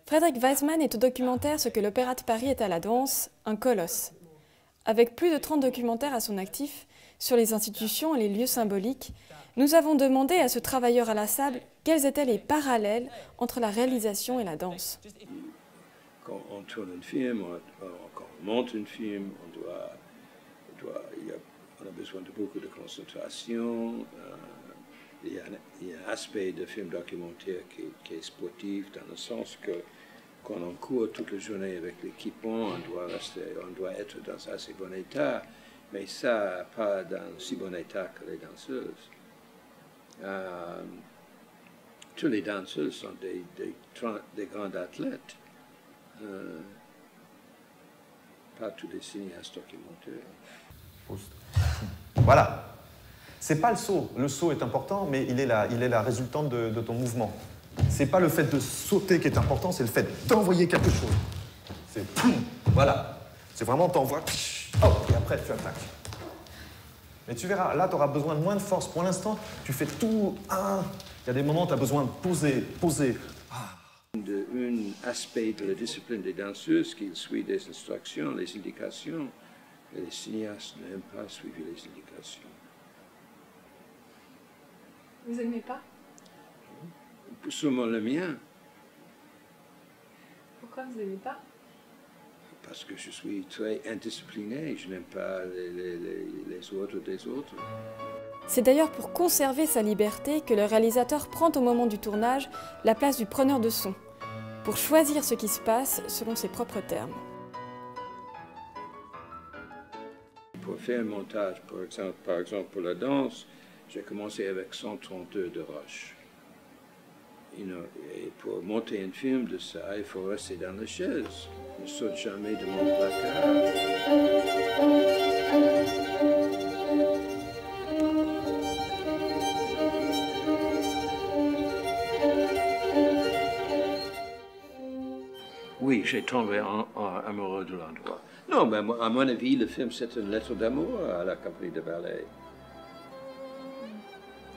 Frédéric Waisman est au documentaire Ce que l'Opéra de Paris est à la danse, un colosse. Avec plus de 30 documentaires à son actif sur les institutions et les lieux symboliques, nous avons demandé à ce travailleur inlassable quels étaient les parallèles entre la réalisation et la danse. Quand on tourne un film, quand on monte un film, on a besoin de beaucoup de concentration. Il y a un aspect de film documentaire qui est sportif, dans le sens que quand on court toute la journée avec l'équipement, on doit être dans un assez bon état, mais ça, pas dans si bon état que les danseuses. Tous les danseuses sont des grands athlètes, pas tous les cinéastes documentaires. Voilà. C'est pas le saut. Le saut est important, mais il est la résultante de ton mouvement. C'est pas le fait de sauter qui est important, c'est le fait d'envoyer quelque chose. C'est voilà. C'est vraiment t'envoies, hop, et après tu attaques. Mais tu verras, là tu auras besoin de moins de force. Pour l'instant, tu fais tout un. Il y a des moments où tu as besoin de poser. Un aspect de la discipline des danseuses qui suit des instructions, les indications, et les cinéastes n'aiment pas suivre les indications. Vous n'aimez pas? Seulement le mien. Pourquoi vous n'aimez pas? Parce que je suis très indiscipliné, je n'aime pas les ordres des autres. C'est d'ailleurs pour conserver sa liberté que le réalisateur prend au moment du tournage la place du preneur de son, pour choisir ce qui se passe selon ses propres termes. Pour faire un montage, par exemple pour la danse, j'ai commencé avec 132 de roche. Et pour monter un film de ça, il faut rester dans la chaise. Je ne saute jamais de mon placard. Oui, j'ai tombé amoureux de l'endroit. Non, mais à mon avis, le film, c'est une lettre d'amour à la compagnie de ballet.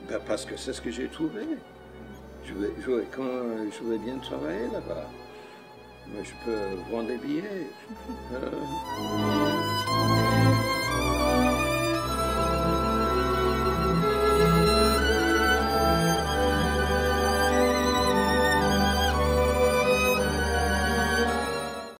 Ben, parce que c'est ce que j'ai trouvé. Je voulais bien travailler là-bas. Mais je peux vendre des billets.